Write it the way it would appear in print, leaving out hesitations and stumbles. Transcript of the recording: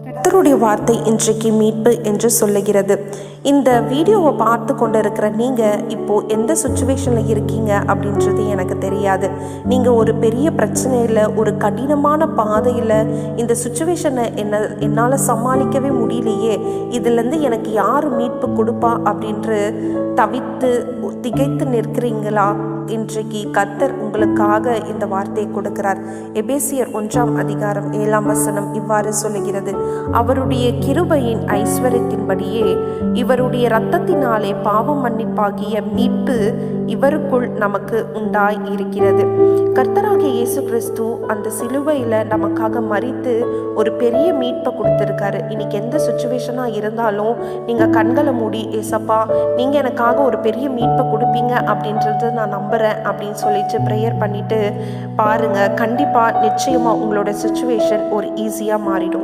கர்த்தருடைய வார்த்தை இன்றைக்கு மீட்பு என்று சொல்லுகிறது. இந்த வீடியோவை பார்த்து கொண்டு இருக்கிற நீங்கள் இப்போது எந்த சுச்சுவேஷனில் இருக்கீங்க அப்படின்றது எனக்கு தெரியாது. நீங்கள் ஒரு பெரிய பிரச்சனையில், ஒரு கடினமான பாதையில், இந்த சுச்சுவேஷனை என்னால் சமாளிக்கவே முடியலையே, இதுலேருந்து எனக்கு யார் மீட்பு கொடுப்பா அப்படின்று தவித்து திகைத்து நிற்கிறீங்களா? இன்றைக்கு கர்த்தர் உங்களுக்காக இந்த வார்த்தையை கொடுக்கிறார். எபேசியர் 1:7 இவ்வாறு சொல்லுகிறது: அவருடைய கிருபையின் ஐஸ்வர்யத்தின்படியே இவருடைய இரத்தத்தினாலே பாவம் மன்னிப்பாகிய மீட்பு இவருக்குள் நமக்கு உண்டாய் இருக்கிறது. கர்த்தராகிய இயேசு கிறிஸ்து அந்த சிலுவையில் நமக்காக மரித்து ஒரு பெரிய மீட்பை கொடுத்துருக்காரு. இன்னைக்கு எந்த சுச்சுவேஷனாக இருந்தாலும் நீங்கள் கண்களை மூடி, ஏசப்பா நீங்கள் எனக்காக ஒரு பெரிய மீட்பை கொடுப்பீங்க அப்படின்றது நான் நம்புகிறேன் அப்படின்னு சொல்லிட்டு ப்ரேயர் பண்ணிட்டு பாருங்கள். கண்டிப்பாக நிச்சயமாக உங்களோட சுச்சுவேஷன் ஒரு ஈஸியாக மாறிடும்.